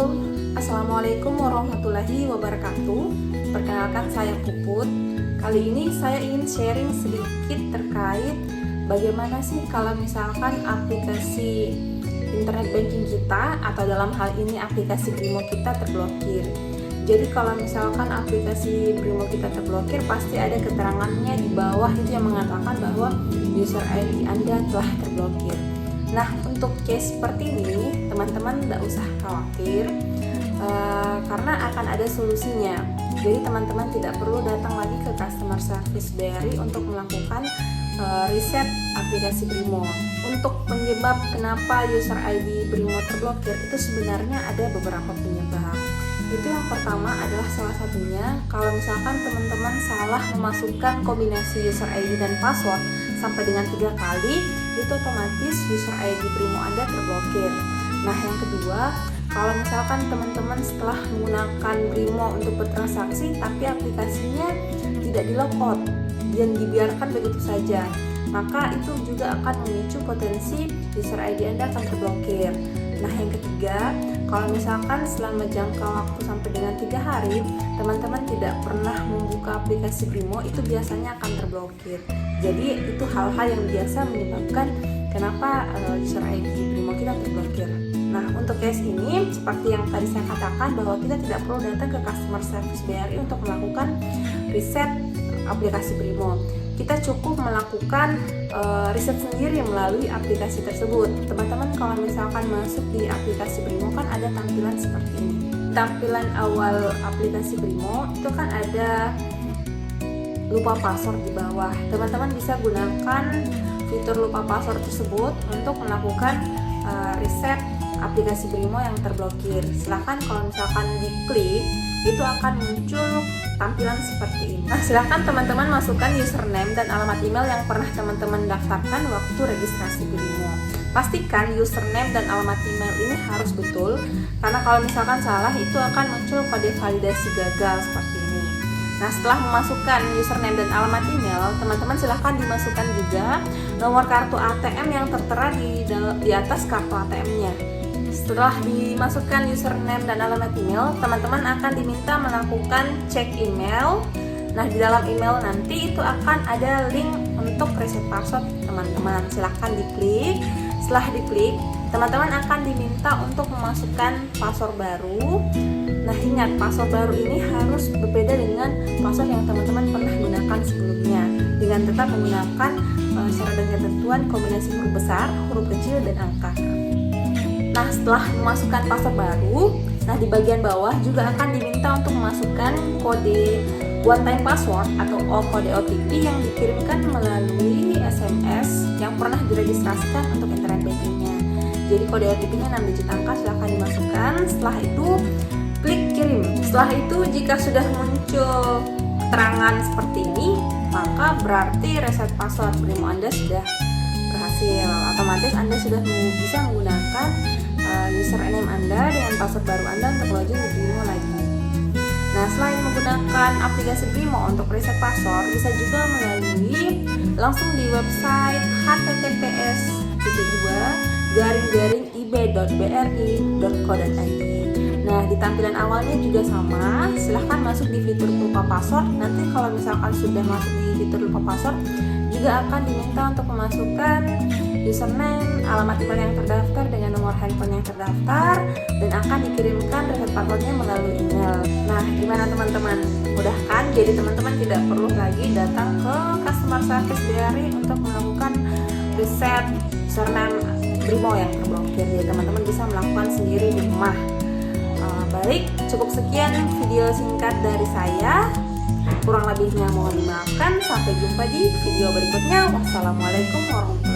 Halo, Assalamualaikum warahmatullahi wabarakatuh. Perkenalkan, saya Puput. Kali ini saya ingin sharing sedikit terkait bagaimana sih kalau misalkan aplikasi internet banking kita atau dalam hal ini aplikasi Brimo kita terblokir. Jadi kalau misalkan aplikasi Brimo kita terblokir, pasti ada keterangannya di bawah itu yang mengatakan bahwa user ID Anda telah terblokir. Nah, untuk case seperti ini, teman-teman tidak usah khawatir karena akan ada solusinya. Jadi teman-teman tidak perlu datang lagi ke customer service BRI untuk melakukan reset aplikasi Brimo. Untuk penyebab kenapa user ID Brimo terblokir itu sebenarnya ada beberapa penyebab. Itu yang pertama adalah salah satunya kalau misalkan teman-teman salah memasukkan kombinasi user ID dan password sampai dengan 3 kali, itu otomatis user ID Brimo Anda terblokir. Nah, yang kedua, kalau misalkan teman-teman setelah menggunakan Brimo untuk bertransaksi tapi aplikasinya tidak di-logout dan dibiarkan begitu saja, maka itu juga akan memicu potensi user ID Anda akan terblokir. Nah, yang ketiga, kalau misalkan selama jangka waktu sampai dengan 3 hari teman-teman tidak pernah membuka aplikasi Brimo, itu biasanya akan terblokir. Jadi itu hal-hal yang biasa menyebabkan kenapa user ID Brimo kita terblokir. Nah, untuk case ini seperti yang tadi saya katakan bahwa kita tidak perlu datang ke customer service BRI untuk melakukan reset aplikasi Brimo. Kita cukup melakukan riset sendiri melalui aplikasi tersebut. Teman-teman kalau misalkan masuk di aplikasi Brimo kan ada tampilan seperti ini. Tampilan awal aplikasi Brimo itu kan ada lupa password di bawah. Teman-teman bisa gunakan fitur lupa password tersebut untuk melakukan reset aplikasi Brimo yang terblokir. Silahkan kalau misalkan diklik, itu akan muncul tampilan seperti ini. Nah, silahkan teman-teman masukkan username dan alamat email yang pernah teman-teman daftarkan waktu registrasi Brimo. Pastikan username dan alamat email ini harus betul, karena kalau misalkan salah itu akan muncul kode validasi gagal seperti ini. Nah, setelah memasukkan username dan alamat email, teman-teman silahkan dimasukkan juga nomor kartu ATM yang tertera di atas kartu ATM-nya. Setelah dimasukkan username dan alamat email, teman-teman akan diminta melakukan cek email. Nah, di dalam email nanti itu akan ada link untuk reset password teman-teman. Silahkan diklik. Setelah diklik, teman-teman akan diminta untuk memasukkan password baru. Nah, ingat, password baru ini harus berbeda dengan password yang teman-teman pernah gunakan sebelumnya, dengan tetap menggunakan syarat dan ketentuan kombinasi huruf besar, huruf kecil, dan angka. Nah, setelah memasukkan password baru, nah di bagian bawah juga akan diminta untuk memasukkan kode one time password atau kode OTP yang dikirimkan melalui SMS yang pernah diregistrasikan untuk internet bankingnya. Jadi kode OTP-nya 6 digit angka, silahkan dimasukkan. Setelah itu klik kirim. Setelah itu jika sudah muncul keterangan seperti ini, maka berarti reset password Brimo Anda sudah berhasil. Otomatis Anda sudah bisa menggunakan username Anda dengan password baru Anda untuk login di Brimo lagi. Nah, selain menggunakan aplikasi Brimo untuk reset password, bisa juga melalui langsung di website https://ib.bri.co.id. Nah, di tampilan awalnya juga sama, silahkan masuk di fitur lupa password. Nanti kalau misalkan sudah masuk di fitur lupa password, juga akan diminta untuk memasukkan username, alamat email yang terdaftar dengan nomor handphone yang terdaftar, dan akan dikirimkan reset passwordnya melalui email. Nah, gimana teman-teman? Mudah kan? Jadi teman-teman tidak perlu lagi datang ke customer service BRI untuk melakukan reset username Brimo yang terblokir. Jadi teman-teman bisa melakukan sendiri di rumah. Baik, cukup sekian video singkat dari saya. Kurang lebihnya mohon dimaafkan. Sampai jumpa di video berikutnya. Wassalamualaikum warahmatullahi wabarakatuh.